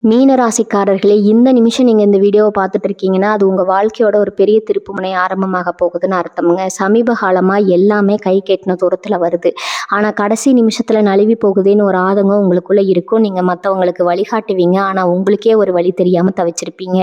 மீனராசிக்காரர்களே, இந்த நிமிஷம் நீங்க இந்த வீடியோவை பார்த்துட்டு இருக்கீங்கன்னா, அது உங்க வாழ்க்கையோட ஒரு பெரிய திருப்புமுனை ஆரம்பமாக போகுதுன்னு அர்த்தம்ங்க. சமீப காலமா எல்லாமே கை கெட்டின தூரத்துல வருது. ஆனா கடைசி நிமிஷத்துல நழுவி போகுதேன்னு ஒரு ஆதங்கம் உங்களுக்குள்ள இருக்கும். நீங்க மத்தவங்களுக்கு வழிகாட்டுவீங்க. ஆனா உங்களுக்கே ஒரு வழி தெரியாம தவிச்சிருப்பீங்க.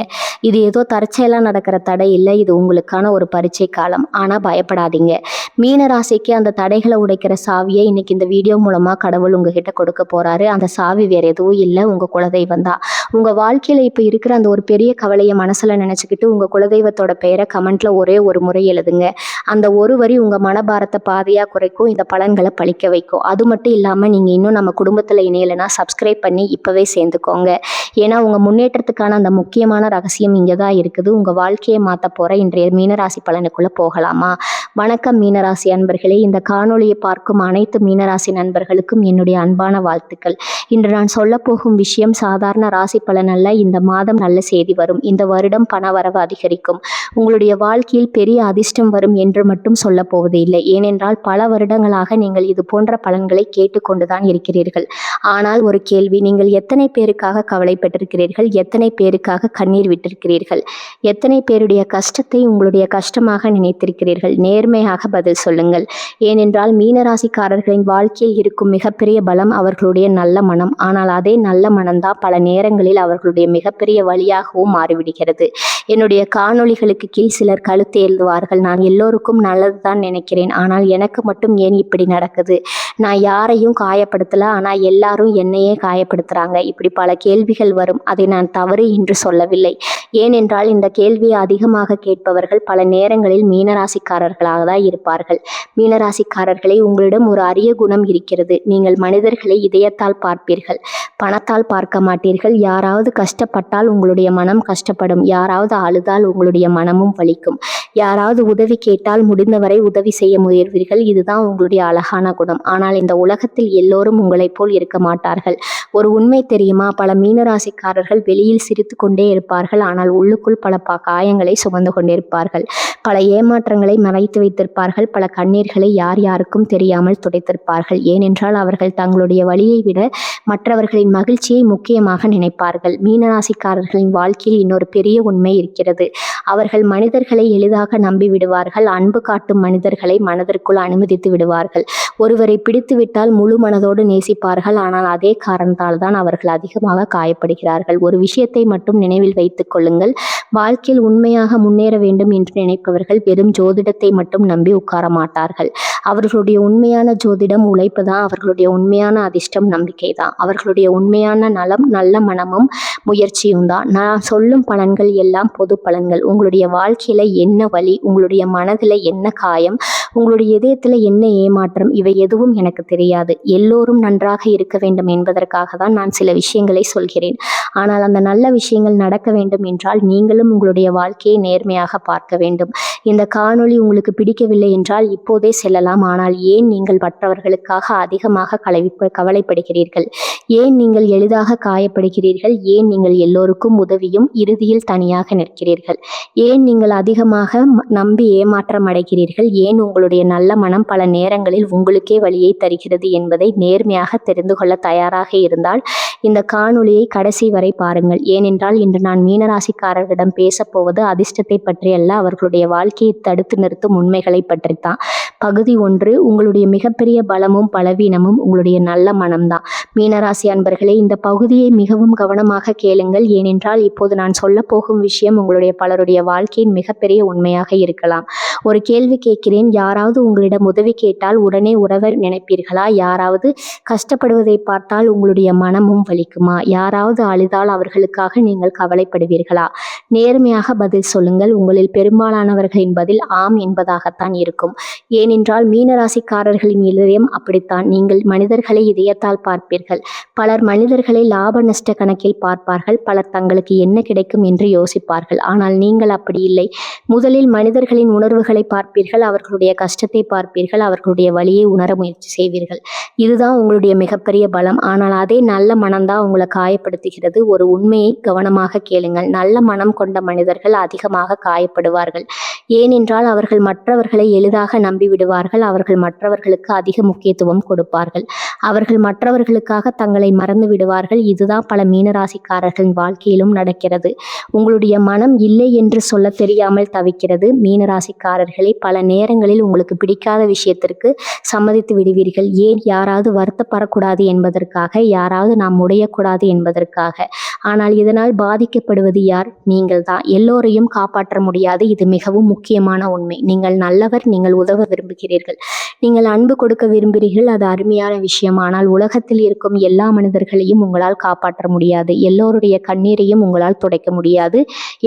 இது ஏதோ தற்செயலா நடக்கிற தடை இல்ல. இது உங்களுக்கான ஒரு பரீட்சை காலம். ஆனா பயப்படாதீங்க. மீனராசிக்கு அந்த தடைகளை உடைக்கிற சாவியை இன்னைக்கு இந்த வீடியோ மூலமா கடவுள் உங்ககிட்ட கொடுக்க போறாரு. அந்த சாவி வேற எதுவும் இல்ல, உங்க குலதெய்வம் தான். உங்க வாழ்க்கையில இப்ப இருக்கிற அந்த ஒரு பெரிய கவலையை மனசுல நினைச்சுக்கிட்டு உங்க குலதெய்வத்தோட பெயரை கமெண்ட்ல ஒரே ஒரு முறை எழுதுங்க. அந்த ஒரு வரி உங்க மனபாரத்தை பாதியா குறைக்கும், இந்த பலன்களை பழிக்க வைக்கும். அது மட்டும் இல்லாம நீங்க இன்னும் நம்ம குடும்பத்துல இணையலைன்னா சப்ஸ்கிரைப் பண்ணி இப்பவே சேர்ந்துக்கோங்க. ஏன்னா உங்க முன்னேற்றத்துக்கான அந்த முக்கியமான ரகசியம் இங்கதான் இருக்குது. உங்க வாழ்க்கையை மாத்த போற இன்றைய மீனராசி பலனுக்குள்ள போகலாமா? வணக்கம் மீனராசி அன்பர்களே. இந்த காணொளியை பார்க்கும் அனைத்து மீனராசி நண்பர்களுக்கும் என்னுடைய அன்பான வாழ்த்துக்கள். இன்று நான் சொல்ல போகும் விஷயம் சாதாரண ராசி பலன் அல்ல. இந்த மாதம் நல்ல செய்தி வரும். இந்த வருடம் பணவரவு அதிகரிக்கும். உங்களுடைய வாழ்க்கையில் பெரிய அதிர்ஷ்டம் வரும் என்று மட்டும் சொல்ல போவது இல்லை. ஏனென்றால் பல வருடங்களாக நீங்கள் இது போன்ற பலன்களை கேட்டுக்கொண்டுதான் இருக்கிறீர்கள். ஆனால் ஒரு கேள்வி, நீங்கள் எத்தனை பேருக்காக கவலைப்பட்டிருக்கிறீர்கள்? எத்தனை பேருக்காக கண்ணீர் விட்டிருக்கிறீர்கள்? எத்தனை பேருடைய கஷ்டத்தை உங்களுடைய கஷ்டமாக நினைத்திருக்கிறீர்கள்? நேர்மையாக பதில் சொல்லுங்கள். ஏனென்றால் மீனராசிக்காரர்களின் வாழ்க்கையில் இருக்கும் மிகப்பெரிய பலம் அவர்களுடைய நல்ல மனம். ஆனால் அதே நல்ல மனம்தான் பல நேரங்களில் அவர்களுடைய மிகப்பெரிய வழியாகவும் மாறிவிடுகிறது. என்னுடைய காணொளிகளுக்கு கீழ் சிலர் கழுத்து எழுதுவார்கள், நான் எல்லோருக்கும் நல்லது தான் நினைக்கிறேன், ஆனால் எனக்கு மட்டும் ஏன் இப்படி நடக்குது? நான் யாரையும் காயப்படுத்தல, ஆனா எல்லாரும் என்னையே காயப்படுத்துறாங்க. இப்படி பல கேள்விகள் வரும். அதை நான் தவறு என்று சொல்லவில்லை. ஏனென்றால் இந்த கேள்வியை அதிகமாக கேட்பவர்கள் பல நேரங்களில் மீனராசிக்காரர்களாக தான் இருப்பார்கள். மீனராசிக்காரர்களை, உங்களிடம் ஒரு அரிய குணம் இருக்கிறது. நீங்கள் மனிதர்களை இதயத்தால் பார்ப்பீர்கள், பணத்தால் பார்க்க மாட்டீர்கள். யாராவது கஷ்டப்பட்டால் உங்களுடைய மனம் கஷ்டப்படும். யாராவது அழுதால் உங்களுடைய மனமும் வலிக்கும். யாராவது உதவி கேட்டால் முடிந்தவரை உதவி செய்ய முயல்வீர்கள். இதுதான் உங்களுடைய அழகான குணம். ஆனால் இந்த உலகத்தில் எல்லோரும் உங்களைப் போல் இருக்க மாட்டார்கள். ஒரு உண்மை தெரியுமா? பல மீனராசிக்காரர்கள் வெளியில் சிரித்து கொண்டே இருப்பார்கள், ஆனால் உள்ளுக்குள் பல காயங்களை சுமந்து கொண்டிருப்பார்கள். பல ஏமாற்றங்களை மறைத்து வைத்திருப்பார்கள். பல கண்ணீர்களை யார் யாருக்கும் தெரியாமல் துடைத்திருப்பார்கள். ஏனென்றால் அவர்கள் தங்களுடைய வழியை விட மற்றவர்களின் மகிழ்ச்சியை முக்கியமாக நினைப்பார்கள். மீனராசிக்காரர்களின் வாழ்க்கையில் இன்னொரு பெரிய உண்மை இருக்கிறது. அவர்கள் மனிதர்களை எளிதாக நம்பி விடுவார்கள். அன்பு காட்டும் மனிதர்களை மனதிற்குள் அனுமதித்து விடுவார்கள். ஒருவரை பிடித்துவிட்டால் முழு மனதோடு நேசிப்பார்கள். ஆனால் அதே காரணத்தால் தான் அவர்கள் அதிகமாக காயப்படுகிறார்கள். ஒரு விஷயத்தை மட்டும் நினைவில் வைத்துக் கொள்ளுங்கள். வாழ்க்கையில் உண்மையாக முன்னேற வேண்டும் என்று நினைப்பவர்கள் வெறும் ஜோதிடத்தை மட்டும் நம்பி உட்கார மாட்டார்கள். அவர்களுடைய உண்மையான ஜோதிடம் உழைப்பு தான். அவர்களுடைய உண்மையான அதிர்ஷ்டம் நம்பிக்கை தான். அவர்களுடைய உண்மையான நலம் நல்ல மனமும் முயற்சியும் தான். நான் சொல்லும் பலன்கள் எல்லாம் பொது பலன்கள். உங்களுடைய வாழ்க்கையில என்ன வலி, உங்களுடைய மனதில் என்ன காயம், உங்களுடைய இதயத்தில் என்ன ஏமாற்றம், இவை எதுவும் எனக்கு தெரியாது. எல்லோரும் நன்றாக இருக்க வேண்டும் என்பதற்காக தான் நான் சில விஷயங்களை சொல்கிறேன். ஆனால் அந்த நல்ல விஷயங்கள் நடக்க வேண்டும் என்றால் நீங்களும் உங்களுடைய வாழ்க்கையை நேர்மையாக பார்க்க வேண்டும். இந்த காணொளி உங்களுக்கு பிடிக்கவில்லை என்றால் இப்போதே செல்லலாம். ஆனால் ஏன் நீங்கள் மற்றவர்களுக்காக அதிகமாக கவலைப்படுகிறீர்கள்? ஏன் நீங்கள் எளிதாக காயப்படுகிறீர்கள்? ஏன் நீங்கள் எல்லோருக்கும் உதவியும் இறுதியில் தனியாக நிற்கிறீர்கள்? ஏன் நீங்கள் அதிகமாக நம்பி ஏமாற்றம் அடைகிறீர்கள்? ஏன் உங்களுடைய நல்ல மனம் பல நேரங்களில் உங்களுக்கே வழியை தருகிறது என்பதை நேர்மையாக தெரிந்து கொள்ள தயாராக இருந்தால் இந்த காணொளியை கடைசி வரை பாருங்கள். ஏனென்றால் இன்று நான் மீனராசிக்காரர்களிடம் பேசப்போவது அதிர்ஷ்டத்தை பற்றி அல்ல, அவர்களுடைய வாழ்க்கையை தடுத்து நிறுத்தும் உண்மைகளை பற்றித்தான். பகுதி 1, உங்களுடைய மிகப்பெரிய பலமும் பலவீனமும் உங்களுடைய நல்ல மனம்தான். மீனராசி அன்பர்களே, இந்த பகுதியை மிகவும் கவனமாக கேளுங்கள். ஏனென்றால் இப்போது நான் சொல்ல போகும் விஷயம் உங்களுடைய பலருடைய வாழ்க்கையின் மிகப்பெரிய உண்மையாக இருக்கலாம். ஒரு கேள்வி கேட்கிறேன். யாராவது உங்களிடம் உதவி கேட்டால் உடனே உறவை நினைப்பீர்களா? யாராவது கஷ்டப்படுவதை பார்த்தால் உங்களுடைய மனமும் வலிக்குமா? யாராவது அழுதால் அவர்களுக்காக நீங்கள் கவலைப்படுவீர்களா? நேர்மையாக பதில் சொல்லுங்கள். உங்களில் பெரும்பாலானவர்களின் பதில் ஆம் என்பதாகத்தான் இருக்கும். ஏனென்றால் மீனராசிக்காரர்களின் இதயம் அப்படித்தான். நீங்கள் மனிதர்களை இதயத்தால் பார்ப்பீர்கள். பலர் மனிதர்களை லாப நஷ்ட கணக்கில் பார்ப்பார்கள். பலர் தங்களுக்கு என்ன கிடைக்கும் என்று யோசிப்பார்கள். ஆனால் நீங்கள் அப்படி இல்லை. முதலில் மனிதர்களின் உணர்வுகளை பார்ப்பீர்கள், அவர்களுடைய கஷ்டத்தை பார்ப்பீர்கள், அவர்களுடைய வலியை உணர முயற்சி செய்வீர்கள். இதுதான் உங்களுடைய மிகப்பெரிய பலம். ஆனால் அதே நல்ல மனம்தான் உங்களை காயப்படுத்துகிறது. ஒரு உண்மையை கவனமாக கேளுங்கள். நல்ல மனம் கொண்ட மனிதர்கள் அதிகமாக காயப்படுவார்கள். ஏனென்றால் அவர்கள் மற்றவர்களை எளிதாக நம்பிவிடுவார்கள். அவர்கள் மற்றவர்களுக்கு அதிக முக்கியத்துவம் கொடுப்பார்கள். அவர்கள் மற்றவர்களுக்காக தங்களை மறந்து விடுவார்கள். இதுதான் பல மீனராசிக்காரர்களின் வாழ்க்கையிலும் நடக்கிறது. உங்களுடைய மனம் இல்லை என்று சொல்ல தெரியாமல் தவிக்கிறது. மீனராசிக்காரர்களை பல நேரங்களில் உங்களுக்கு பிடிக்காத விஷயத்திற்கு சம்மதித்து விடுவீர்கள். ஏன்? யாராவது வருத்தப்படக்கூடாது என்பதற்காக, யாராவது நாம் உடையக்கூடாது என்பதற்காக. ஆனால் இதனால் பாதிக்கப்படுவது யார்? நீங்கள் தான். எல்லோரையும் காப்பாற்ற முடியாது. இது மிகவும் முக்கியமான உண்மை. நீங்கள் நல்லவர். நீங்கள் உதவ விரும்புகிறீர்கள். நீங்கள் அன்பு கொடுக்க விரும்புகிறீர்கள். அது அருமையான விஷயம். ஆனால் உலகத்தில் இருக்கும் எல்லா மனிதர்களையும் உங்களால் காப்பாற்ற முடியாது. எல்லோருடைய கண்ணீரையும் உங்களால் துடைக்க முடியாது.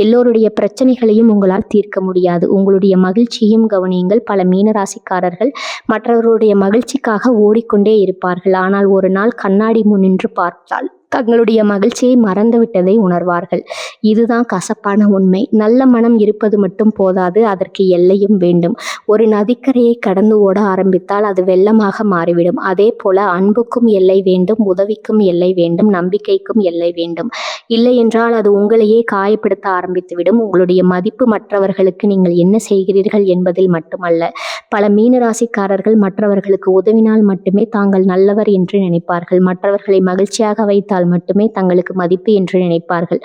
எல்லோருடைய பிரச்சனைகளையும் உங்களால் தீர்க்க முடியாது. உங்களுடைய மகிழ்ச்சியையும் கவனியுங்கள். பல மீனராசிக்காரர்கள் மற்றவர்களுடைய மகிழ்ச்சிக்காக ஓடிக்கொண்டே இருப்பார்கள். ஆனால் ஒரு நாள் கண்ணாடி முன் நின்று பார்த்தால் தங்களுடைய மகிழ்ச்சியை மறந்துவிட்டதை உணர்வார்கள். இதுதான் கசப்பான உண்மை. நல்ல மனம் இருப்பது மட்டும் போதாது, அதற்கு எல்லையும் வேண்டும். ஒரு நதிக்கரையை கடந்து ஓட ஆரம்பித்தால் அது வெள்ளமாக மாறிவிடும். அதே போல அன்புக்கும் எல்லை வேண்டும், உதவிக்கும் எல்லை வேண்டும், நம்பிக்கைக்கும் எல்லை வேண்டும். இல்லை என்றால் அது உங்களையே காயப்படுத்த ஆரம்பித்துவிடும். உங்களுடைய மதிப்பு மற்றவர்களுக்கு நீங்கள் என்ன செய்கிறீர்கள் என்பதில் மட்டுமல்ல. பல மீனராசிக்காரர்கள் மற்றவர்களுக்கு உதவினால் மட்டுமே தாங்கள் நல்லவர் என்று நினைப்பார்கள். மற்றவர்களை மகிழ்ச்சியாக வைத்தால் மட்டுமே தங்களுக்கு மதிப்பு என்று நினைப்பார்கள்.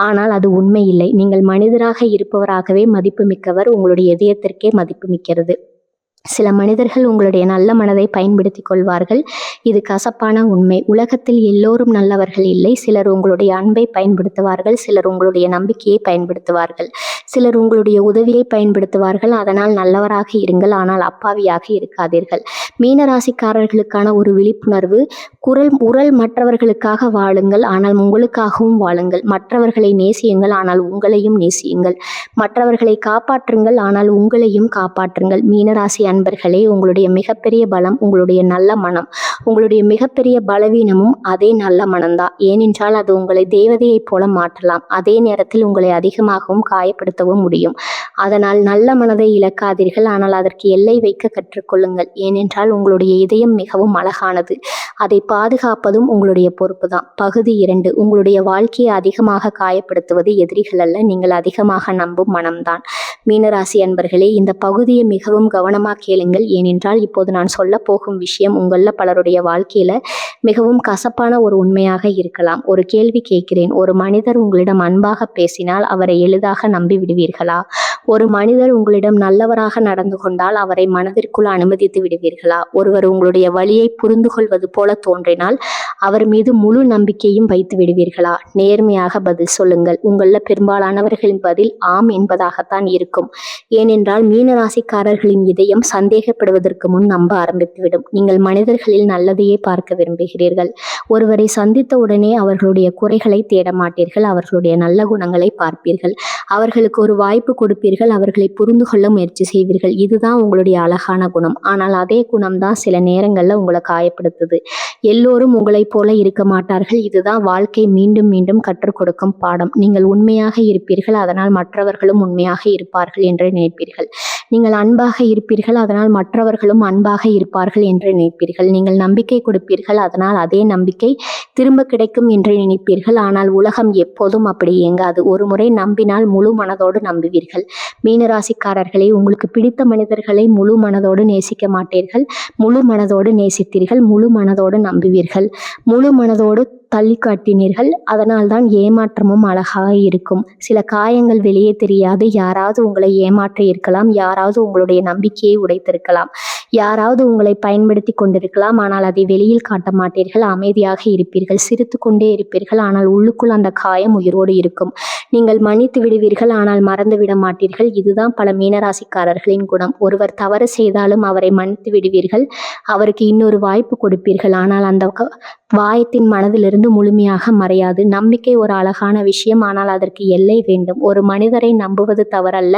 ஆனால் அது உண்மை இல்லை. நீங்கள் மனிதராக இருப்பவராகவே மதிப்பு மிக்கவர். உங்களுடைய இதயத்திற்கே மதிப்பு மிக்கிறது. சில மனிதர்கள் உங்களுடைய நல்ல மனதை பயன்படுத்தி கொள்வார்கள். இது கசப்பான உண்மை. உலகத்தில் எல்லோரும் நல்லவர்கள் இல்லை. சிலர் உங்களுடைய அன்பை பயன்படுத்துவார்கள். சிலர் உங்களுடைய நம்பிக்கையை பயன்படுத்துவார்கள். சிலர் உங்களுடைய உதவியை பயன்படுத்துவார்கள். அதனால் நல்லவராக இருங்கள், ஆனால் அப்பாவியாக இருக்காதீர்கள். மீனராசிக்காரர்களுக்கான ஒரு விழிப்புணர்வு. உரல் மற்றவர்களுக்காக வாழுங்கள், ஆனால் உங்களுக்காகவும் வாழுங்கள். மற்றவர்களை நேசியுங்கள், ஆனால் உங்களையும் நேசியுங்கள். மற்றவர்களை காப்பாற்றுங்கள், ஆனால் உங்களையும் காப்பாற்றுங்கள். மீனராசி அன்பர்களே, உங்களுடைய மிகப்பெரிய பலம் உங்களுடைய நல்ல மனம். உங்களுடைய மிகப்பெரிய பலவீனமும் அதே நல்ல மனம்தான். ஏனென்றால் அது உங்களை தேவதையைப் போல மாற்றலாம். அதே நேரத்தில் உங்களை அதிகமாகவும் காயப்படுத்தவும் முடியும். அதனால் நல்ல மனதை இழக்காதீர்கள், ஆனால் அதற்கு எல்லை வைக்க கற்றுக்கொள்ளுங்கள். ஏனென்றால் உங்களுடைய இதயம் மிகவும் அழகானது. அதை பாதுகாப்பதும் உங்களுடைய பொறுப்பு தான். பகுதி 2. உங்களுடைய வாழ்க்கையை அதிகமாக காயப்படுத்துவது எதிரிகள் அல்ல, நீங்கள் அதிகமாக நம்பும் மனம்தான். மீனராசி அன்பர்களே, இந்த பகுதியை மிகவும் கவனமாக கேளுங்கள். ஏனென்றால் இப்போது நான் சொல்ல போகும் விஷயம் உங்கள பலருடைய வாழ்க்கையில மிகவும் கசப்பான ஒரு உண்மையாக இருக்கலாம். ஒரு கேள்வி கேட்கிறேன். ஒரு மனிதர் உங்களிடம் அன்பாக பேசினால் அவரை எளிதாக நம்பி விடுவீர்களா? ஒரு மனிதர் உங்களிடம் நல்லவராக நடந்து கொண்டால் அவரை மனதிற்குள் அனுமதித்து விடுவீர்களா? ஒருவர் உங்களுடைய வழியை புரிந்து கொள்வது போல தோன்றினால் அவர் மீது முழு நம்பிக்கையும் வைத்து விடுவீர்களா? நேர்மையாக பதில் சொல்லுங்கள். உங்கள பெரும்பாலானவர்களின் பதில் ஆம் என்பதாகத்தான் இருக்கும். ஏனென்றால் மீனராசிக்காரர்களின் இதயம் சந்தேகப்படுவதற்கு முன் நம்ப ஆரம்பித்துவிடும். நீங்கள் மனிதர்களில் நல்லதையே பார்க்க விரும்புகிறீர்கள். ஒருவரை சந்தித்த உடனே அவர்களுடைய குறைகளை தேட மாட்டீர்கள். அவர்களுடைய நல்ல குணங்களை பார்ப்பீர்கள். அவர்களுக்கு ஒரு வாய்ப்பு கொடுப்பீர்கள். அவர்களை புரிந்து கொள்ள முயற்சி செய்வீர்கள். இதுதான் உங்களுடைய அழகான குணம். ஆனால் அதே குணம்தான் சில நேரங்கள்ல உங்களை காயப்படுத்துது. எல்லோரும் உங்களைப் போல இருக்க மாட்டார்கள். இதுதான் வாழ்க்கை மீண்டும் மீண்டும் கற்றுக் கொடுக்கும் பாடம். நீங்கள் உண்மையாக இருப்பீர்கள், அதனால் மற்றவர்களும் உண்மையாக இருப்பார்கள் என்று நினைப்பீர்கள். நீங்கள் அன்பாக இருப்பீர்கள், அதனால் மற்றவர்களும் அன்பாக இருப்பார்கள் என்று நினைப்பீர்கள். நீங்கள் நம்பிக்கை கொடுப்பீர்கள், அதனால் அதே நம்பிக்கை திரும்ப கிடைக்கும் என்று நினைப்பீர்கள். ஆனால் உலகம் எப்போதும் அப்படி இயங்காது. ஒரு முறை நம்பினால் முழு மனதோடு நம்புவீர்கள். மீனராசிக்காரர்களே, உங்களுக்கு பிடித்த மனிதர்களை முழு மனதோடு நேசிக்க மாட்டீர்கள். முழு மனதோடு நேசித்தீர்கள். முழு மனதோடு நம்புவீர்கள். முழு மனதோடு தள்ளி காட்டினீர்கள். அதனால்தான் ஏமாற்றமும் அழகாக இருக்கும். சில காயங்கள் வெளியே தெரியாது. யாராவது உங்களை ஏமாற்றி இருக்கலாம். யாராவது உங்களுடைய நம்பிக்கையை உடைத்திருக்கலாம். யாராவது உங்களை பயன்படுத்தி கொண்டிருக்கலாம். ஆனால் அதை வெளியில் காட்ட மாட்டீர்கள். அமைதியாக இருப்பீர்கள். சிரித்து கொண்டே இருப்பீர்கள். ஆனால் உள்ளுக்குள் அந்த காயம் உயிரோடு இருக்கும். நீங்கள் மன்னித்து விடுவீர்கள், ஆனால் மறந்து விட மாட்டீர்கள். இதுதான் பல மீனராசிக்காரர்களின் குணம். ஒருவர் தவறு செய்தாலும் அவரை மன்னித்து விடுவீர்கள். அவருக்கு இன்னொரு வாய்ப்பு கொடுப்பீர்கள். ஆனால் அந்த வாயத்தின் மனதிலிருந்து முழுமையாக மறையாது. நம்பிக்கை ஒரு அழகான விஷயம், ஆனால் அதற்கு எல்லை வேண்டும். ஒரு மனிதரை நம்புவது தவறல்ல,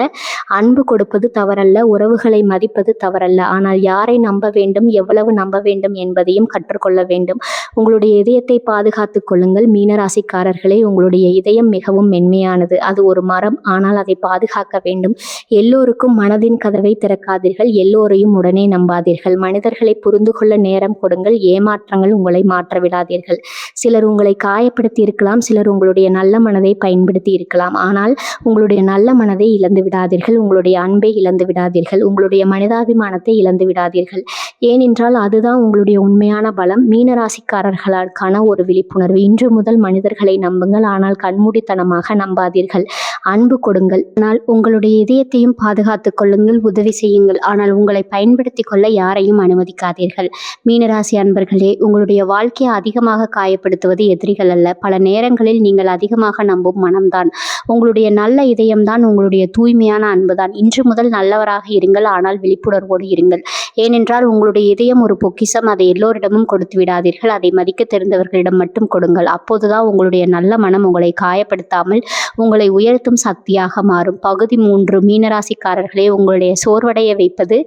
அன்பு கொடுப்பது தவறல்ல, உறவுகளை மதிப்பது தவறல்ல. ஆனால் யாரை நம்ப வேண்டும், எவ்வளவு நம்ப வேண்டும் என்பதையும் கற்றுக்கொள்ள வேண்டும். உங்களுடைய இதயத்தை பாதுகாத்துக் கொள்ளுங்கள். மீனராசிக்காரர்களே, உங்களுடைய இதயம் மிகவும் மென்மையானது. அது ஒரு மரம், ஆனால் அதை பாதுகாக்க வேண்டும். எல்லோருக்கும் மனதின் கதவை திறக்காதீர்கள். எல்லோரையும் உடனே நம்பாதீர்கள். மனிதர்களை புரிந்து கொள்ள நேரம் கொடுங்கள். ஏமாற்றங்கள் உங்களை மாற்றவில்லை. விடாதீர்கள். சிலர் உங்களை காயப்படுத்தி இருக்கலாம், சிலர் உங்களுடைய நல்ல மனதை பயன்படுத்தி இருக்கலாம். ஆனால் உங்களுடைய நல்ல மனதை இழந்து விடாதீர்கள், உங்களுடைய அன்பை இழந்து விடாதீர்கள், உங்களுடைய மனிதாபிமானத்தை இழந்து விடாதீர்கள். ஏனென்றால் அதுதான் உங்களுடைய உண்மையான பலம். மீனராசிக்காரர்களுக்கான ஒரு விழிப்புணர்வு. இன்று முதல் மனிதர்களை நம்புங்கள், ஆனால் கண்மூடித்தனமாக நம்பாதீர்கள். அன்பு கொடுங்கள், ஆனால் உங்களுடைய இதயத்தையும் பாதுகாத்துக் கொள்ளுங்கள். உதவி செய்யுங்கள், ஆனால் உங்களை பயன்படுத்தி கொள்ள யாரையும் அனுமதிக்காதீர்கள். மீனராசி அன்பர்களே, உங்களுடைய வாழ்க்கையை அதிகமாக காயப்படுத்துவது எதிரிகள் அல்ல, பல நேரங்களில் நீங்கள் அதிகமாக நம்பும் மனம்தான். உங்களுடைய நல்ல இதயம்தான், உங்களுடைய தூய்மையான அன்புதான். இன்று முதல் நல்லவராக இருங்கள், ஆனால் விழிப்புணர்வோடு இருங்கள். ஏனென்றால் உங்களுடைய இதயம் ஒரு பொக்கிஷம், அதை எல்லோரிடமும் கொடுத்து விடாதீர்கள். அதை மதிக்க தெரிந்தவர்களிடம் மட்டும் கொடுங்கள். அப்போதுதான் உங்களுடைய நல்ல மனம் உங்களை காயப்படுத்தாமல் உங்களை உயர்த்தும் சக்தியாக மாறும். பகுதி 3. மீனராசிக்காரர்களே, உங்களுடைய சோர்வடைய வைப்பது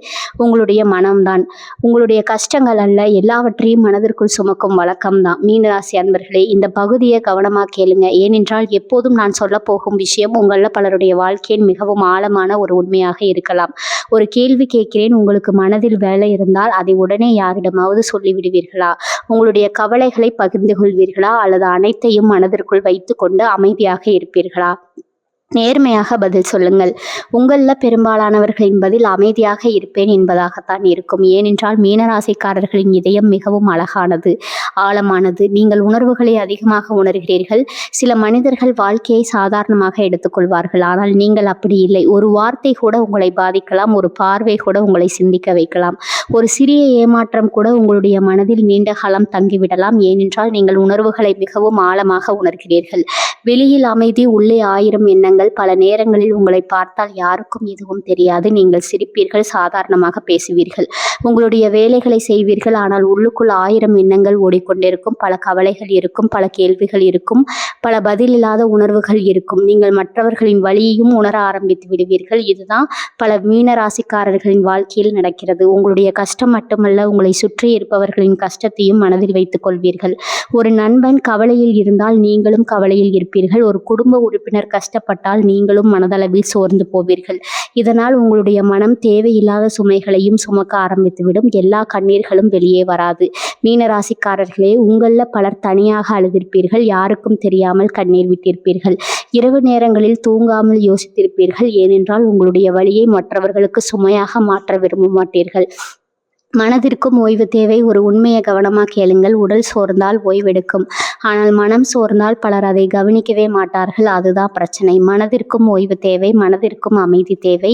உங்களுடைய மனம்தான், உங்களுடைய கஷ்டங்கள் அல்ல. எல்லாவற்றையும் மனதிற்குள் சுமக்கும் வழக்கம்தான். மீனராசி அன்பர்களே, இந்த பகுதியை கவனமாக கேளுங்க. ஏனென்றால் எப்போதும் நான் சொல்ல போகும் விஷயம் உங்களில் பலருடைய வாழ்க்கையின் மிகவும் ஆழமான ஒரு உண்மையாக இருக்கலாம். ஒரு கேள்வி கேட்கிறேன், உங்களுக்கு மனதில் வேலை இருந்தால் அதை உடனே யாரிடமாவது சொல்லிவிடுவீர்களா? உங்களுடைய கவலைகளை பகிர்ந்து கொள்வீர்களா, அல்லது அனைத்தையும் மனதிற்குள் வைத்து கொண்டு அமைதியாக இருப்பீர்களா? நேர்மையாக பதில் சொல்லுங்கள். உங்களில் பெரும்பாலானவர்களின் பதில் அமைதியாக இருப்பேன் என்பதாகத்தான் இருக்கும். ஏனென்றால் மீனராசிக்காரர்களின் இதயம் மிகவும் அழகானது, ஆழமானது. நீங்கள் உணர்வுகளை அதிகமாக உணர்கிறீர்கள். சில மனிதர்கள் வாழ்க்கையை சாதாரணமாக எடுத்துக்கொள்வார்கள், ஆனால் நீங்கள் அப்படி இல்லை. ஒரு வார்த்தை கூட உங்களை பாதிக்கலாம், ஒரு பார்வை கூட உங்களை சிந்திக்க வைக்கலாம், ஒரு சிறிய ஏமாற்றம் கூட உங்களுடைய மனதில் நீண்ட காலம் தங்கிவிடலாம். ஏனென்றால் நீங்கள் உணர்வுகளை மிகவும் ஆழமாக உணர்கிறீர்கள். வெளியில் அமைதி, உள்ளே 1000 எண்ணங்கள். பல நேரங்களில் உங்களை பார்த்தால் யாருக்கும் எதுவும் தெரியாது. நீங்கள் சிரிப்பீர்கள், சாதாரணமாக பேசுவீர்கள், உங்களுடைய வேலைகளை செய்வீர்கள். ஆனால் உள்ளுக்குள் 1000 எண்ணங்கள் ஓடிக்கொண்டிருக்கும். பல கவலைகள் இருக்கும், பல கேள்விகள் இருக்கும், பல பதிலில்லாத உணர்வுகள் இருக்கும். நீங்கள் மற்றவர்களின் வலியையும் உணர ஆரம்பித்து விடுவீர்கள். இதுதான் பல மீனராசிக்காரர்களின் வாழ்க்கையில் நடக்கிறது. உங்களுடைய கஷ்டம் மட்டுமல்ல, உங்களை சுற்றி இருப்பவர்களின் கஷ்டத்தையும் மனதில் வைத்துக் கொள்வீர்கள். ஒரு நண்பன் கவலையில் இருந்தால் நீங்களும் கவலையில் இருப்பீர்கள். ஒரு குடும்ப உறுப்பினர் கஷ்டப்பட்டால் நீங்களும் மனதளவில் சோர்ந்து போவீர்கள். இதனால் உங்களுடைய மனம் தேவையில்லாத சுமைகளையும் சுமக்க ஆரம்பித்துவிடும். எல்லா கண்ணீர்களும் வெளியே வராது. மீனராசிக்காரர்களே, உங்களில் பலர் தனியாக அழுதிருப்பீர்கள், யாருக்கும் தெரியாமல் கண்ணீர் விட்டிருப்பீர்கள். இரவு நேரங்களில் தூங்காமல் யோசித்திருப்பீர்கள். ஏனென்றால் உங்களுடைய வலியை மற்றவர்களுக்கு சுமையாக மாற்ற விரும்ப மாட்டீர்கள். மனதிற்கும் ஓய்வு தேவை. ஒரு உண்மையை கவனமாக கேளுங்கள். உடல் சோர்ந்தால் ஓய்வெடுக்கும், ஆனால் மனம் சோர்ந்தால் பலர் அதை கவனிக்கவே மாட்டார்கள். அதுதான் பிரச்சனை. மனதிற்கும் ஓய்வு தேவை, மனதிற்கும் அமைதி தேவை,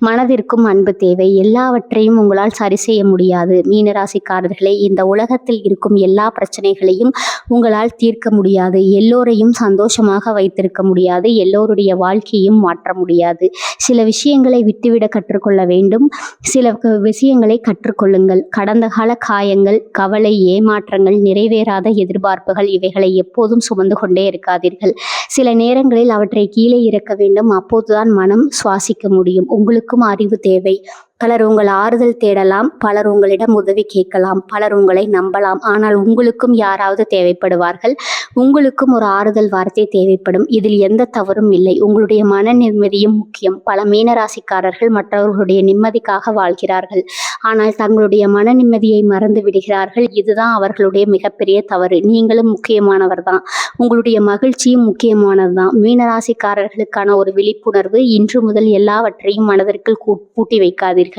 மனதிற்கும் அன்பு தேவை. எல்லாவற்றையும் உங்களால் சரி செய்ய முடியாது. மீனராசிக்காரர்களே, இந்த உலகத்தில் இருக்கும் எல்லா பிரச்சனைகளையும் உங்களால் தீர்க்க முடியாது. எல்லோரையும் சந்தோஷமாக வைத்திருக்க முடியாது. எல்லோருடைய வாழ்க்கையும் மாற்ற முடியாது. சில விஷயங்களை விட்டுவிட கற்றுக்கொள்ள வேண்டும். சில விஷயங்களை கற்றுக்கொள்ளுங்கள். கடந்த கால காயங்கள், கவலை, ஏமாற்றங்கள், நிறைவேறாத எதிர்பார்ப்புகள், இவைகளை எப்போதும் சுமந்து கொண்டே இருக்காதீர்கள். சில நேரங்களில் அவற்றை கீழே இறக்க வேண்டும். அப்போதுதான் மனம் சுவாசிக்க முடியும். உங்களுக்கும் அறிவு தேவை. பலர் உங்கள் ஆறுதல் தேடலாம், பலர் உங்களிடம் உதவி கேட்கலாம், பலர் உங்களை நம்பலாம். ஆனால் உங்களுக்கும் யாராவது தேவைப்படுவார்கள். உங்களுக்கும் ஒரு ஆறுதல் வார்த்தை தேவைப்படும். இதில் எந்த தவறும் இல்லை. உங்களுடைய மன நிம்மதியும் முக்கியம். பல மீனராசிக்காரர்கள் மற்றவர்களுடைய நிம்மதிக்காக வாழ்கிறார்கள், ஆனால் தங்களுடைய மன நிம்மதியை மறந்து விடுகிறார்கள். இதுதான் அவர்களுடைய மிகப்பெரிய தவறு. நீங்களும் முக்கியமானவர் தான், உங்களுடைய மகிழ்ச்சியும் முக்கியமானது தான். மீனராசிக்காரர்களுக்கான ஒரு விழிப்புணர்வு. இன்று முதல் எல்லாவற்றையும் மனதிற்குள் பூட்டி வைக்காதீர்கள்.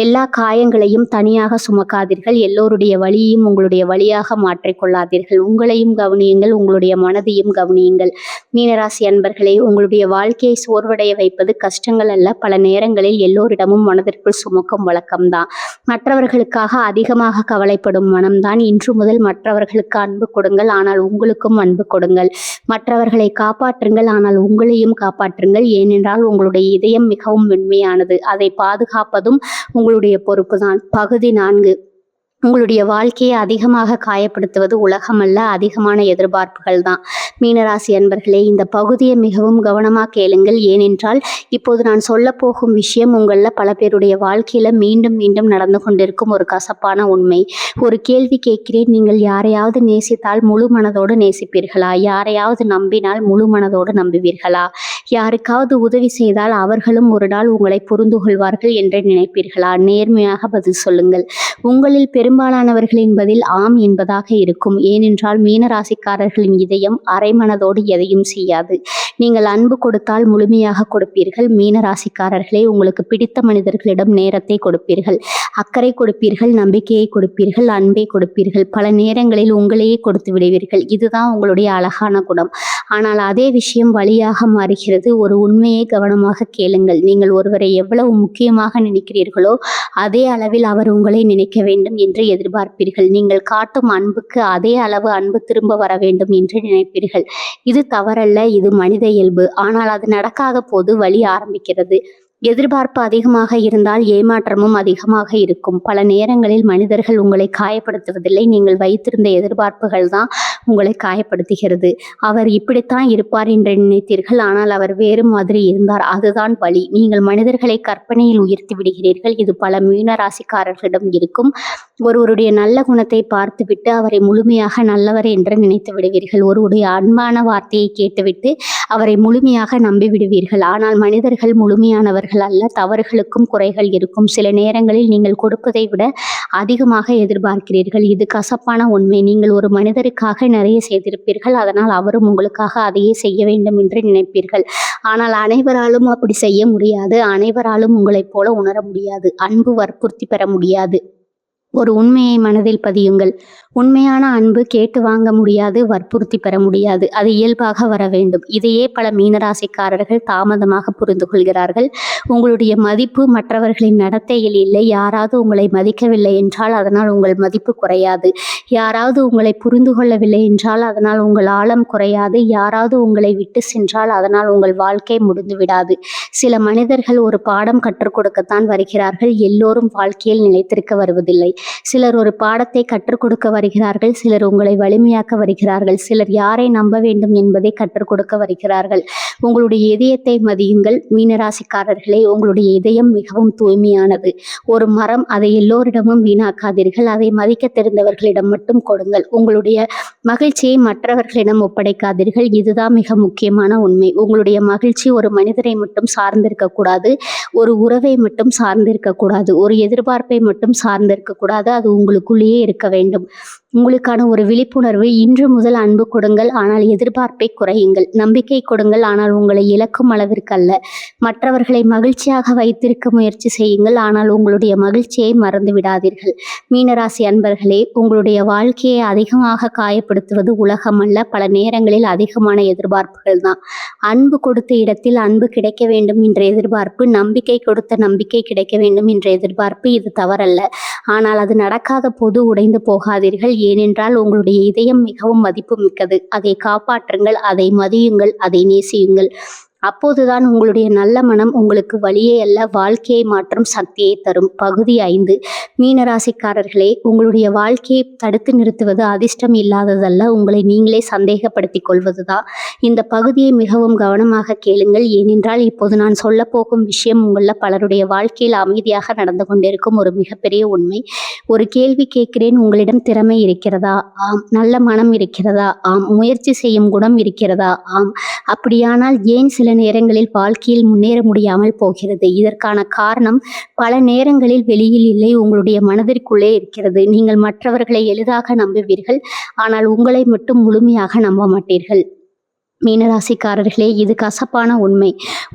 எல்லா காயங்களையும் தனியாக சுமக்காதீர்கள். எல்லோருடைய வலியையும் உங்களுடைய வழியாக மாற்றிக்கொள்ளாதீர்கள். உங்களையும் கவனியுங்கள், உங்களுடைய மனதையும் கவனியுங்கள். மீனராசி அன்பர்களே, உங்களுடைய வாழ்க்கையை சோர்வடைய வைப்பது கஷ்டங்கள் அல்ல, பல நேரங்களில் எல்லோரிடமும் மனதிற்குள் சுமக்கும் வழக்கம்தான். மற்றவர்களுக்காக அதிகமாக கவலைப்படும் மனம்தான். இன்று முதல் மற்றவர்களுக்கு அன்பு கொடுங்கள், ஆனால் உங்களுக்கும் அன்பு கொடுங்கள். மற்றவர்களை காப்பாற்றுங்கள், ஆனால் உங்களையும் காப்பாற்றுங்கள். ஏனென்றால் உங்களுடைய இதயம் மிகவும் மென்மையானது. அதை பாதுகாப்பதும் உங்களுடைய பொறுப்புதான். பகுதி 4. உங்களுடைய வாழ்க்கையை அதிகமாக காயப்படுத்துவது உலகமல்ல, அதிகமான எதிர்பார்ப்புகள் தான். மீனராசி அன்பர்களே, இந்த பகுதியை மிகவும் கவனமாக கேளுங்கள். ஏனென்றால் இப்போது நான் சொல்ல போகும் விஷயம் உங்களில் பல பேருடைய வாழ்க்கையில் மீண்டும் மீண்டும் நடந்து கொண்டிருக்கும் ஒரு கசப்பான உண்மை. ஒரு கேள்வி கேட்கிறேன், நீங்கள் யாரையாவது நேசித்தால் முழு மனதோடு நேசிப்பீர்களா? யாரையாவது நம்பினால் முழு மனதோடு நம்புவீர்களா? யாருக்காவது உதவி செய்தால் அவர்களும் ஒரு நாள் உங்களை புரிந்து கொள்வார்கள் என்று நினைப்பீர்களா? நேர்மையாக பதில் சொல்லுங்கள். உங்களில் பெரும்பாலானவர்களின் பதில் ஆம் என்பதாக இருக்கும். ஏனென்றால் மீனராசிக்காரர்களின் இதயம் அரைமனதோடு எதையும் செய்யாது. நீங்கள் அன்பு கொடுத்தால் முழுமையாக கொடுப்பீர்கள். மீனராசிக்காரர்களே, உங்களுக்கு பிடித்த மனிதர்களிடம் நேரத்தை கொடுப்பீர்கள், அக்கறை கொடுப்பீர்கள், நம்பிக்கையை கொடுப்பீர்கள், அன்பை கொடுப்பீர்கள். பல நேரங்களில் உங்களையே கொடுத்து விடுவீர்கள். இதுதான் உங்களுடைய அழகான குணம். ஆனால் அதே விஷயம் வலியாக மாறுகிறது. ஒரு உண்மையை கவனமாக கேளுங்கள். நீங்கள் ஒருவரை எவ்வளவு முக்கியமாக நினைக்கிறீர்களோ அதே அளவில் அவர் உங்களை நினைக்க வேண்டும் என்று எதிர்பார்ப்பீர்கள். நீங்கள் காட்டும் அன்புக்கு அதே அளவு அன்பு திரும்ப வர வேண்டும் என்று நினைப்பீர்கள். இது தவறல்ல, இது மனித இயல்பு. ஆனால் அது நடக்காத போது வலி ஆரம்பிக்கிறது. எதிர்பார்ப்பு அதிகமாக இருந்தால் ஏமாற்றமும் அதிகமாக இருக்கும். பல நேரங்களில் மனிதர்கள் உங்களை காயப்படுத்துவதில்லை, நீங்கள் வைத்திருந்த எதிர்பார்ப்புகள் தான் உங்களை காயப்படுத்துகிறது. அவர் இப்படித்தான் இருப்பார் என்று நினைத்தீர்கள், ஆனால் அவர் வேறு மாதிரி இருந்தார். அதுதான் வலி. நீங்கள் மனிதர்களை கற்பனையில் உயர்த்தி விடுகிறீர்கள். இது பல மீனராசிக்காரர்களிடம் இருக்கும். ஒருவருடைய நல்ல குணத்தை பார்த்துவிட்டு அவரை முழுமையாக நல்லவர் என்று நினைத்து விடுவீர்கள். ஒருவருடைய அன்பான வார்த்தையை கேட்டுவிட்டு அவரை முழுமையாக நம்பி விடுவீர்கள். ஆனால் மனிதர்கள் முழுமையானவர்கள் அல்ல. தவறுகளுக்கும் குறைகள் இருக்கும். சில நேரங்களில் நீங்கள் கொடுப்பதை விட அதிகமாக எதிர்பார்க்கிறீர்கள். இது கசப்பான உண்மை. நீங்கள் ஒரு மனிதருக்காக நிறைய செய்திருப்பீர்கள், அதனால் அவரும் உங்களுக்காக அதையே செய்ய வேண்டும் என்று நினைப்பீர்கள். ஆனால் அனைவராலும் அப்படி செய்ய முடியாது. அனைவராலும் உங்களைப் போல உணர முடியாது. அன்பு வற்புறுத்தி பெற முடியாது. ஒரு உண்மையை மனதில் பதியுங்கள். உண்மையான அன்பு கேட்டு வாங்க முடியாது, வற்புறுத்தி பெற முடியாது. அது இயல்பாக வர வேண்டும். இதையே பல மீனராசிக்காரர்கள் தாமதமாக புரிந்து கொள்கிறார்கள். உங்களுடைய மதிப்பு மற்றவர்களின் நடத்தையில் இல்லை. யாராவது உங்களை மதிக்கவில்லை என்றால் அதனால் உங்கள் மதிப்பு குறையாது. யாராவது உங்களை புரிந்து கொள்ளவில்லை என்றால் அதனால் உங்கள் ஆழம் குறையாது. யாராவது உங்களை விட்டு சென்றால் அதனால் உங்கள் வாழ்க்கை முடிந்து விடாது. சில மனிதர்கள் ஒரு பாடம் கற்றுக் கொடுக்கத்தான் வருகிறார்கள். எல்லோரும் வாழ்க்கையில் நிலைத்திருக்க வருவதில்லை. சிலர் ஒரு பாடத்தை கற்றுக் கொடுக்க வருகிறார்கள், சிலர் உங்களை வலிமையாக்க வருகிறார்கள், சிலர் யாரை நம்ப வேண்டும் என்பதை கற்றுக் கொடுக்க வருகிறார்கள். உங்களுடைய இதயத்தை மதியுங்கள். மீனராசிக்காரர்களே, உங்களுடைய இதயம் மிகவும் தூய்மையானது. ஒரு மரம், அதை எல்லோரிடமும் வீணாக்காதீர்கள். அதை மதிக்க தெரிந்தவர்களிடம் மட்டும் கொடுங்கள். உங்களுடைய மகிழ்ச்சியை மற்றவர்களிடம் ஒப்படைக்காதீர்கள். இதுதான் மிக முக்கியமான உண்மை. உங்களுடைய மகிழ்ச்சி ஒரு மனிதரை மட்டும் சார்ந்திருக்கக்கூடாது, ஒரு உறவை மட்டும் சார்ந்திருக்கக்கூடாது, ஒரு எதிர்பார்ப்பை மட்டும் சார்ந்திருக்கக்கூடாது. அது உங்களுக்குள்ளேயே இருக்க வேண்டும். உங்களுக்கான ஒரு விழிப்புணர்வு. இன்று முதல் அன்பு கொடுங்கள், ஆனால் எதிர்பார்ப்பை குறையுங்கள். நம்பிக்கை கொடுங்கள், ஆனால் உங்களை இழக்கும் அளவிற்கு அல்ல. மற்றவர்களை மகிழ்ச்சியாக வைத்திருக்க முயற்சி செய்யுங்கள், ஆனால் உங்களுடைய மகிழ்ச்சியை மறந்து விடாதீர்கள். மீனராசி அன்பர்களே, உங்களுடைய வாழ்க்கையை அதிகமாக காயப்படுத்துவது உலகம் அல்ல, பல நேரங்களில் அதிகமான எதிர்பார்ப்புகள் தான். அன்பு கொடுத்த இடத்தில் அன்பு கிடைக்க வேண்டும் என்ற எதிர்பார்ப்பு, நம்பிக்கை கொடுத்த நம்பிக்கை கிடைக்க வேண்டும் என்ற எதிர்பார்ப்பு, இது தவறல்ல. ஆனால் அது நடக்காத போது உடைந்து போகாதீர்கள். ஏனென்றால் உங்களுடைய இதயம் மிகவும் மதிப்பு மிக்கது. அதை காப்பாற்றுங்கள், அதை மதியுங்கள், அதை நேசியுங்கள். அப்போதுதான் உங்களுடைய நல்ல மனம் உங்களுக்கு வலியை அல்ல, வாழ்க்கையை மாற்றும் சக்தியை தரும். பகுதி 5. மீனராசிக்காரர்களே, உங்களுடைய வாழ்க்கையை தடுத்து நிறுத்துவது அதிர்ஷ்டம் இல்லாததல்ல, உங்களை நீங்களே சந்தேகப்படுத்திக் கொள்வதுதான். இந்த பகுதியை மிகவும் கவனமாக கேளுங்கள். ஏனென்றால் இப்போது நான் சொல்ல போகும் விஷயம் உங்கள பலருடைய வாழ்க்கையில் அமைதியாக நடந்து கொண்டிருக்கும் ஒரு மிகப்பெரிய உண்மை. ஒரு கேள்வி கேட்கிறேன், உங்களிடம் திறமை இருக்கிறதா? ஆம். நல்ல மனம் இருக்கிறதா? ஆம். முயற்சி செய்யும் குணம் இருக்கிறதா? ஆம். அப்படியானால் ஏன் சில நேரங்களில் வாழ்க்கையில் முன்னேற முடியாமல் போகிறது? இதற்கான காரணம் பல நேரங்களில் வெளியில் இல்லை, உங்களுடைய மனதிற்குள்ளே இருக்கிறது. நீங்கள் மற்றவர்களை எளிதாக நம்புவீர்கள், ஆனால் உங்களை மட்டும் முழுமையாக நம்ப மாட்டீர்கள். மீனராசிக்காரர்களே, இது கசப்பான உண்மை.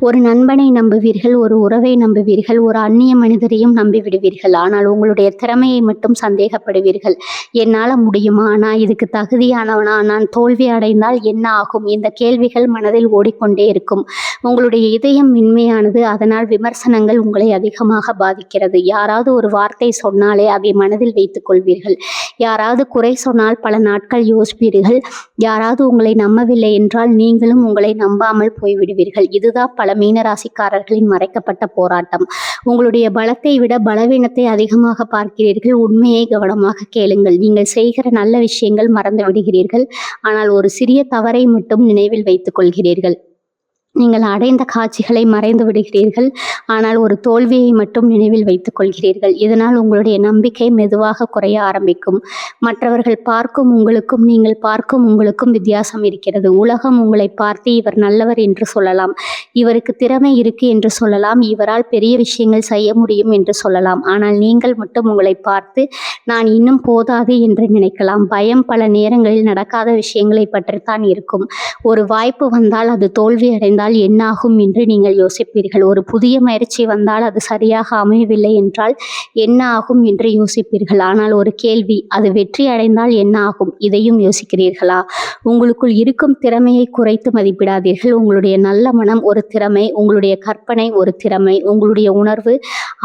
ஒரு நண்பனை நம்புவீர்கள், ஒரு உறவை நம்புவீர்கள், ஒரு அந்நிய மனிதரையும் நம்பிவிடுவீர்கள். ஆனால் உங்களுடைய திறமையை மட்டும் சந்தேகப்படுவீர்கள். என்னால் முடியுமா? நான் இதுக்கு தகுதியானவனா? நான் தோல்வி அடைந்தால் என்ன ஆகும்? இந்த கேள்விகள் மனதில் ஓடிக்கொண்டே இருக்கும். உங்களுடைய இதயம் மென்மையானது, அதனால் விமர்சனங்கள் உங்களை அதிகமாக பாதிக்கிறது. யாராவது ஒரு வார்த்தை சொன்னாலே அதை மனதில் வைத்துக் கொள்வீர்கள். யாராவது குறை சொன்னால் பல நாட்கள் யோசிப்பீர்கள். யாராவது உங்களை நம்பவில்லை என்றால் நீங்களும் உங்களை நம்பாமல் போய்விடுவீர்கள். இதுதான் பல மீனராசிக்காரர்களின் மறைக்கப்பட்ட போராட்டம். உங்களுடைய பலத்தை விட பலவீனத்தை அதிகமாக பார்க்கிறீர்கள். உண்மையை கவனமாக கேளுங்கள். நீங்கள் செய்கிற நல்ல விஷயங்கள் மறந்து விடுகிறீர்கள், ஆனால் ஒரு சிறிய தவறை மட்டும் நினைவில் வைத்துக் கொள்கிறீர்கள். நீங்கள் அடைந்த காட்சிகளை மறைந்து விடுகிறீர்கள். ஆனால் ஒரு தோல்வியை மட்டும் நினைவில் வைத்துக் கொள்கிறீர்கள். இதனால் உங்களுடைய நம்பிக்கை மெதுவாக குறைய ஆரம்பிக்கும். மற்றவர்கள் பார்க்கும் உங்களுக்கும் நீங்கள் பார்க்கும் உங்களுக்கும் வித்தியாசம் இருக்கிறது. உலகம் உங்களை பார்த்து இவர் நல்லவர் என்று சொல்லலாம், இவருக்கு திறமை இருக்கு என்று சொல்லலாம், இவரால் பெரிய விஷயங்கள் செய்ய முடியும் என்று சொல்லலாம். ஆனால் நீங்கள் மட்டும் உங்களை பார்த்து நான் இன்னும் போதாது என்று நினைக்கலாம். பயம் பல நேரங்களில் நடக்காத விஷயங்களை பற்றித்தான் இருக்கும். ஒரு வாய்ப்பு வந்தால் அது தோல்வி அடைந்தால் என்ன ஆகும் என்று நீங்கள் யோசிப்பீர்கள். ஒரு புதிய முயற்சி வந்தால் அது சரியாக அமையவில்லை என்றால் என்ன ஆகும் என்று யோசிப்பீர்கள். ஆனால் ஒரு கேள்வி, அது வெற்றி அடைந்தால் என்ன ஆகும், இதையும் யோசிக்கிறீர்களா? உங்களுக்குள் இருக்கும் திறமையை குறைத்து மதிப்பிடாதீர்கள். உங்களுடைய நல்ல மனம் ஒரு திறமை, உங்களுடைய கற்பனை ஒரு திறமை, உங்களுடைய உணர்வு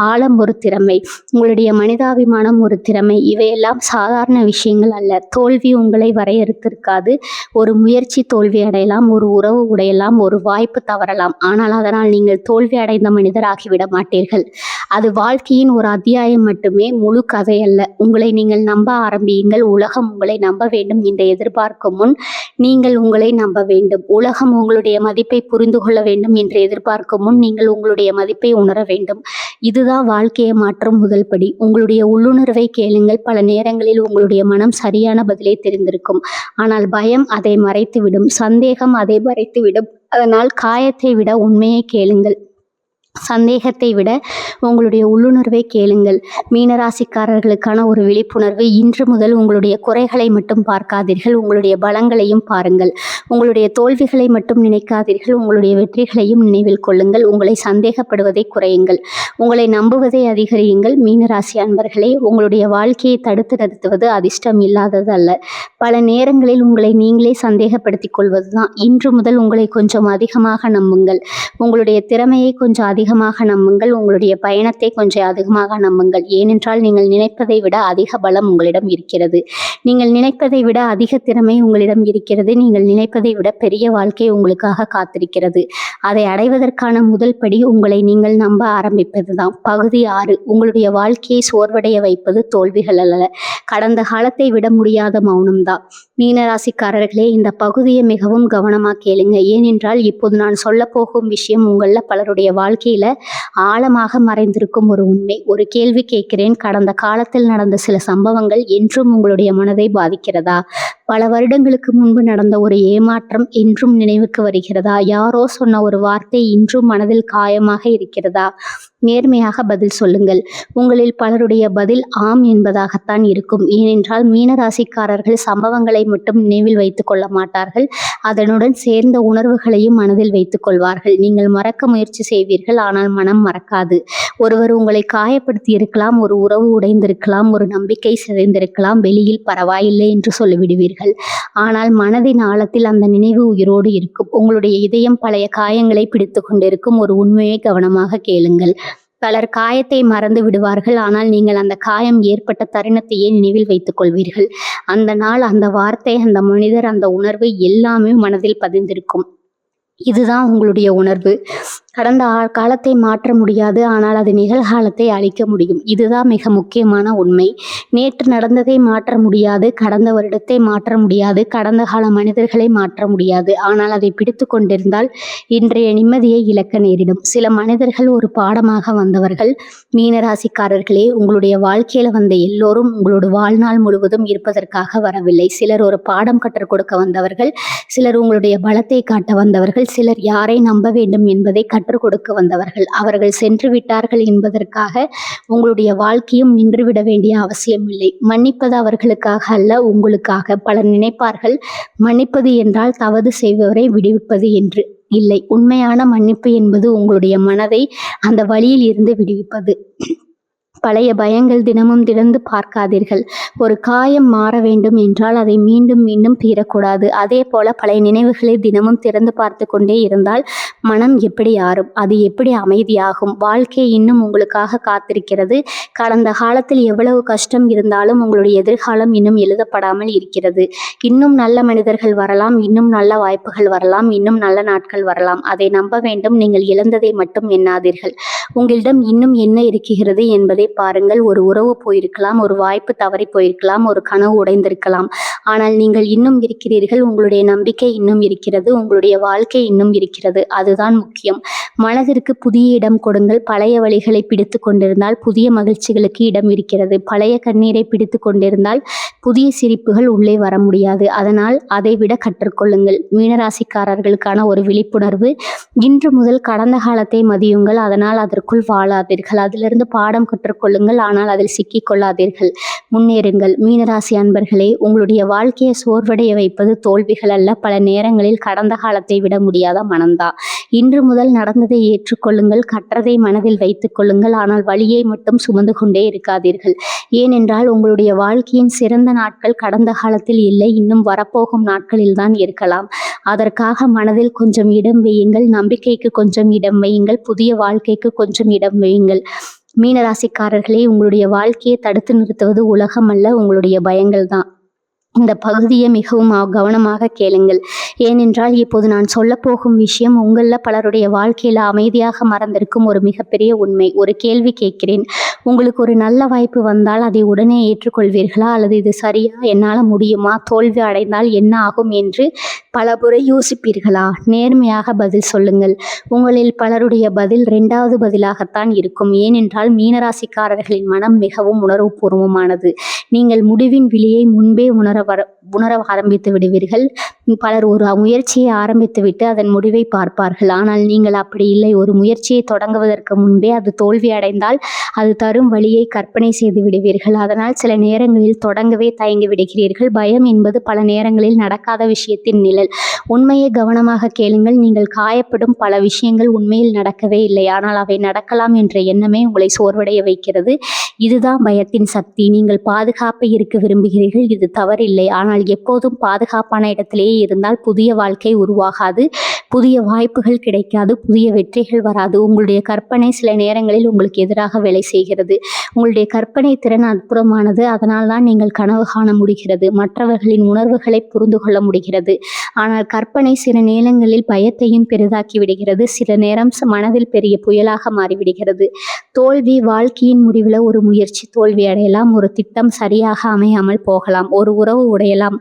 ஆழம் ஒரு திறமை, உங்களுடைய மனிதாபிமானம் ஒரு திறமை. இவையெல்லாம் சாதாரண விஷயங்கள் அல்ல. தோல்வி உங்களை வரையறுத்திருக்காது. ஒரு முயற்சி தோல்வி அடையலாம், ஒரு உறவு உடையலாம், ஒரு வாய்ப்பு தவறலாம். ஆனால் அதனால் நீங்கள் தோல்வி அடைந்த மனிதராகிவிட மாட்டீர்கள். அது வாழ்க்கையின் ஒரு அத்தியாயம் மட்டுமே, முழு கதை அல்ல. உங்களை நீங்கள் நம்ப ஆரம்பியுங்கள். உலகம் உங்களை நம்ப வேண்டும் என்று எதிர்பார்க்கும் முன் நீங்கள் உங்களை நம்ப வேண்டும். உலகம் உங்களுடைய மதிப்பை புரிந்து கொள்ள வேண்டும் என்று எதிர்பார்க்கும் முன் நீங்கள் உங்களுடைய மதிப்பை உணர வேண்டும். இதுதான் வாழ்க்கையை மாற்றும் முதல் படி. உங்களுடைய உள்ளுணர்வை கேளுங்கள். பல நேரங்களில் உங்களுடைய மனம் சரியான பதிலை தெரிந்திருக்கும். ஆனால் பயம் அதை மறைத்துவிடும், சந்தேகம் அதை மறைத்துவிடும். அதனால் காயத்தை விட உண்மையை கேளுங்கள். சந்தேகத்தை விட உங்களுடைய உள்ளுணர்வை கேளுங்கள். மீனராசிக்காரர்களுக்கான ஒரு விழிப்புணர்வு: இன்று முதல் உங்களுடைய குறைகளை மட்டும் பார்க்காதீர்கள், உங்களுடைய பலங்களையும் பாருங்கள். உங்களுடைய தோல்விகளை மட்டும் நினைக்காதீர்கள், உங்களுடைய வெற்றிகளையும் நினைவில் கொள்ளுங்கள். உங்களை சந்தேகப்படுவதை குறையுங்கள், உங்களை நம்புவதை அதிகரியுங்கள். மீனராசி அன்பர்களே, உங்களுடைய வாழ்க்கையை தடுத்து நிறுத்துவது அதிர்ஷ்டம் இல்லாதது அல்ல, பல நேரங்களில் உங்களை நீங்களே சந்தேகப்படுத்திக் கொள்வதுதான். இன்று முதல் உங்களை கொஞ்சம் அதிகமாக நம்புங்கள், உங்களுடைய திறமையை கொஞ்சம் அதிகமாக நம்புங்கள், உங்களுடைய பயணத்தை கொஞ்சம் அதிகமாக நம்புங்கள். ஏனென்றால் நீங்கள் நினைப்பதை விட அதிக பலம் உங்களிடம் இருக்கிறது, நீங்கள் நினைப்பதை விட அதிக திறமை உங்களிடம் இருக்கிறது, நீங்கள் நினைப்பதை விட பெரிய வாழ்க்கை உங்களுக்காக காத்திருக்கிறது. அதை அடைவதற்கான முதல் படி உங்களை நீங்கள் நம்ப ஆரம்பிப்பதுதான். பகுதி 6: உங்களுடைய வாழ்க்கையை சோர்வடைய வைப்பது தோல்விகள் அல்ல, கடந்த காலத்தை விட முடியாத மௌனம்தான். மீனராசிக்காரர்களே, இந்த பகுதியை மிகவும் கவனமாக கேளுங்க. ஏனென்றால் இப்போது நான் சொல்ல போகும் விஷயம் உங்களில் பலருடைய வாழ்க்கையில ஆழமாக மறைந்திருக்கும் ஒரு உண்மை. ஒரு கேள்வி கேட்கிறேன்: கடந்த காலத்தில் நடந்த சில சம்பவங்கள் என்றும் உங்களுடைய மனதை பாதிக்கிறதா? பல வருடங்களுக்கு முன்பு நடந்த ஒரு ஏமாற்றம் என்றும் நினைவுக்கு வருகிறதா? யாரோ சொன்ன ஒரு வார்த்தை இன்றும் மனதில் காயமாக இருக்கிறதா? நேர்மையாக பதில் சொல்லுங்கள். உங்களில் பலருடைய பதில் ஆம் என்பதாகத்தான் இருக்கும். ஏனென்றால் மீனராசிக்காரர்கள் சம்பவங்களை மட்டும் நினைவில் வைத்துக் கொள்ள மாட்டார்கள், அதனுடன் சேர்ந்த உணர்வுகளையும் மனதில் வைத்துக் கொள்வார்கள். நீங்கள் மறக்க முயற்சி செய்வீர்கள், ஆனால் மனம் மறக்காது. ஒருவர் உங்களை காயப்படுத்தி இருக்கலாம், ஒரு உறவு உடைந்திருக்கலாம், ஒரு நம்பிக்கை சிதைந்திருக்கலாம். வெளியில் பரவாயில்லை என்று சொல்லிவிடுவீர்கள், ஆனால் மனதின் ஆழத்தில் அந்த நினைவு உயிரோடு இருக்கும். உங்களுடைய இதயம் பழைய காயங்களை பிடித்து கொண்டிருக்கும். ஒரு உண்மையை கவனமாக கேளுங்கள். பலர் காயத்தை மறந்து விடுவார்கள், ஆனால் நீங்கள் அந்த காயம் ஏற்பட்ட தருணத்தையே நினைவில் வைத்துக் கொள்வீர்கள். அந்த நாள், அந்த வார்த்தை, அந்த மனிதர், அந்த உணர்வு எல்லாமே மனதில் பதிந்திருக்கும். இதுதான் உங்களுடைய உணர்வு. கடந்த காலத்தை மாற்ற முடியாது, ஆனால் அது நிகழ்காலத்தை அழிக்க முடியும். இதுதான் மிக முக்கியமான உண்மை. நேற்று நடந்ததை மாற்ற முடியாது, கடந்த வருடத்தை மாற்ற முடியாது, கடந்த கால மனிதர்களை மாற்ற முடியாது. ஆனால் அதை பிடித்து கொண்டிருந்தால் இன்றைய நிம்மதியை இழக்க நேரிடும். சில மனிதர்கள் ஒரு பாடமாக வந்தவர்கள். மீனராசிக்காரர்களே, உங்களுடைய வாழ்க்கையில வந்த எல்லோரும் உங்களோட வாழ்நாள் முழுவதும் இருப்பதற்காக வரவில்லை. சிலர் ஒரு பாடம் கற்றுக் கொடுக்க வந்தவர்கள், சிலர் உங்களுடைய பலத்தை காட்ட வந்தவர்கள், சிலர் யாரை நம்ப வேண்டும் என்பதை கற்றுக் கொடுக்க வந்தவர்கள். அவர்கள் சென்று விட்டார்கள் என்பதற்காக உங்களுடைய வாழ்க்கையும் நின்றுவிட வேண்டிய அவசியம் இல்லை. மன்னிப்பது அவர்களுக்காக அல்ல, உங்களுக்காக. பலர் நினைப்பார்கள் மன்னிப்பது என்றால் தவறு செய்பவரை விடுவிப்பது என்று. இல்லை, உண்மையான மன்னிப்பு என்பது உங்களுடைய மனதை அந்த வழியில் இருந்து விடுவிப்பது. பழைய பயங்கள் தினமும் திறந்து பார்க்காதீர்கள். ஒரு காயம் மாற வேண்டும் என்றால் அதை மீண்டும் மீண்டும் தீரக்கூடாது. அதே போல பழைய நினைவுகளை தினமும் திறந்து பார்த்து கொண்டே இருந்தால் மனம் எப்படி ஆறும்? அது எப்படி அமைதியாகும்? வாழ்க்கை இன்னும் உங்களுக்காக காத்திருக்கிறது. கடந்த காலத்தில் எவ்வளவு கஷ்டம் இருந்தாலும் உங்களுடைய எதிர்காலம் இன்னும் எழுதப்படாமல் இருக்கிறது. இன்னும் நல்ல மனிதர்கள் வரலாம், இன்னும் நல்ல வாய்ப்புகள் வரலாம், இன்னும் நல்ல நாட்கள் வரலாம். அதை நம்ப வேண்டும். நீங்கள் இழந்ததை மட்டும் எண்ணாதீர்கள். உங்களிடம் இன்னும் என்ன இருக்கிறது என்பதை பாருங்கள். ஒரு உறவு போயிருக்கலாம், ஒரு வாய்ப்பு தவறி போயிருக்கலாம், ஒரு கனவு உடைந்திருக்கலாம். ஆனால் நீங்கள் இன்னும் இருக்கிறீர்கள். உங்களுடைய நம்பிக்கை இன்னும் இருக்கிறது. உங்களுடைய வாழ்க்கை இன்னும் இருக்கிறது. அதுதான் முக்கியம். மனதிற்கு புதிய இடம் கொடுங்கள். பழைய வழிகளை பிடித்து கொண்டிருந்தால் புதிய மகிழ்ச்சிகளுக்கு இடம் இருக்கிறது. பழைய கண்ணீரை பிடித்து கொண்டிருந்தால் புதிய சிரிப்புகள் உள்ளே வர முடியாது. அதனால் அதை விட கற்றுக்கொள்ளுங்கள். மீனராசிக்காரர்களுக்கான ஒரு விழிப்புணர்வு. இன்று முதல் கடந்த காலத்தை மதியுங்கள். அதனால் அதற்குள் வாழாதீர்கள். அதிலிருந்து பாடம் கற்றுக்கொள்ளுங்கள். ஆனால் அதில் சிக்கிக் கொள்ளாதீர்கள். முன்னேறுங்கள். மீனராசி அன்பர்களே, உங்களுடைய வாழ்க்கையை சோர்வடைய வைப்பது தோல்விகள் அல்ல. பல நேரங்களில் கடந்த காலத்தை விட முடியாத மனம்தான். இன்று முதல் நடந்ததை ஏற்றுக்கொள்ளுங்கள். கற்றதை மனதில் வைத்துக் கொள்ளுங்கள். ஆனால் வலியை மட்டும் சுமந்து கொண்டே இருக்காதீர்கள். ஏனென்றால் உங்களுடைய வாழ்க்கையின் சிறந்த நாட்கள் கடந்த காலத்தில் இல்லை, இன்னும் வரப்போகும் நாட்களில்தான் இருக்கலாம். அதற்காக மனதில் கொஞ்சம் இடம் வையுங்கள். நம்பிக்கைக்கு கொஞ்சம் இடம் வையுங்கள். புதிய வாழ்க்கைக்கு கொஞ்சம் இடம் வையுங்கள். மீனராசிக்காரர்களே, உங்களுடைய வாழ்க்கையை தடுத்து நிறுத்துவது உலகம் அல்ல, உங்களுடைய பயங்கள் தான். இந்த பகுதியை மிகவும் கவனமாக கேளுங்கள். ஏனென்றால் இப்போது நான் சொல்லப்போகும் விஷயம் உங்களில் பலருடைய வாழ்க்கையில் அமைதியாக மறந்திருக்கும் ஒரு மிகப்பெரிய உண்மை. ஒரு கேள்வி கேட்கிறேன். உங்களுக்கு ஒரு நல்ல வாய்ப்பு வந்தால் அதை உடனே ஏற்றுக்கொள்வீர்களா? அல்லது இது சரியா? என்னால் முடியுமா? தோல்வி அடைந்தால் என்ன ஆகும் என்று பல முறை யோசிப்பீர்களா? நேர்மையாக பதில் சொல்லுங்கள். உங்களில் பலருடைய பதில் 2வது பதிலாகத்தான் இருக்கும். ஏனென்றால் மீனராசிக்காரர்களின் மனம் மிகவும் உணர்வுபூர்வமானது. நீங்கள் முடிவின் விலையை முன்பே உணர ஆரம்பித்து விடுவீர்கள். பலர் ஒரு முயற்சியை ஆரம்பித்துவிட்டு அதன் முடிவை பார்ப்பார்கள். ஆனால் நீங்கள் அப்படி இல்லை. ஒரு முயற்சியை தொடங்குவதற்கு முன்பே அது தோல்வி அடைந்தால் அது தரும் வழியை கற்பனை செய்து விடுவீர்கள். அதனால் சில நேரங்களில் தொடங்கவே தயங்கி விடுகிறீர்கள். பயம் என்பது பல நேரங்களில் நடக்காத விஷயத்தின் நிழல். உண்மையை கவனமாக கேளுங்கள். நீங்கள் காயப்படும் பல விஷயங்கள் உண்மையில் நடக்கவே இல்லை. ஆனால் அவை நடக்கலாம் என்ற எண்ணமே உங்களை சோர்வடைய வைக்கிறது. இதுதான் பயத்தின் சக்தி. நீங்கள் பாதுகாப்பை இருக்க விரும்புகிறீர்கள். இது தவறில்லை. ஆனால் எப்போதும் பாதுகாப்பான இடத்திலேயே இருந்தால் புதிய வாழ்க்கை உருவாகாது, புதிய வாய்ப்புகள் கிடைக்காது, புதிய வெற்றிகள் வராது. உங்களுடைய கற்பனை சில நேரங்களில் உங்களுக்கு எதிராக வேலை செய்கிறது. உங்களுடைய கற்பனை திறன் அற்புதமானது. அதனால் தான் நீங்கள் கனவு காண முடிகிறது. மற்றவர்களின் உணர்வுகளை புரிந்து கொள்ள முடிகிறது. ஆனால் கற்பனை சில நேரங்களில் பயத்தையும் பெரிதாக்கி விடுகிறது. சில நேரம் மனதில் பெரிய புயலாக மாறிவிடுகிறது. தோல்வி வாழ்க்கையின் முடிவில் ஒரு முயற்சி தோல்வி அடையலாம். ஒரு திட்டம் சரியாக அமையாமல் போகலாம். ஒரு உறவு உடையலாம்.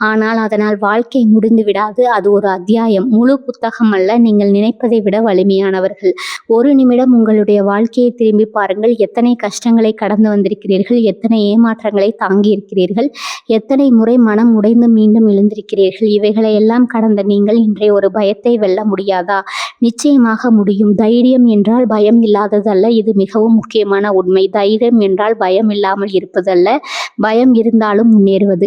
ஆனால் அதனால் வாழ்க்கை முடிந்து விடாது. அது ஒரு அத்தியாயம். முழு புத்தகம் அல்ல. நீங்கள் நினைப்பதை விட வலிமையானவர்கள். ஒரு நிமிடம் உங்களுடைய வாழ்க்கையை திரும்பி பாருங்கள். எத்தனை கஷ்டங்களை கடந்து வந்திருக்கிறீர்கள். எத்தனை ஏமாற்றங்களை தாங்கி இருக்கிறீர்கள். எத்தனை முறை மனம் உடைந்து மீண்டும் எழுந்திருக்கிறீர்கள். இவைகளை எல்லாம் கடந்த நீங்கள் இன்றைய ஒரு பயத்தை வெல்ல முடியாதா? நிச்சயமாக முடியும். தைரியம் என்றால் பயம் இல்லாததல்ல. இது மிகவும் முக்கியமான உண்மை. தைரியம் என்றால் பயம் இல்லாமல் இருப்பதல்ல, பயம் இருந்தாலும் முன்னேறுவது.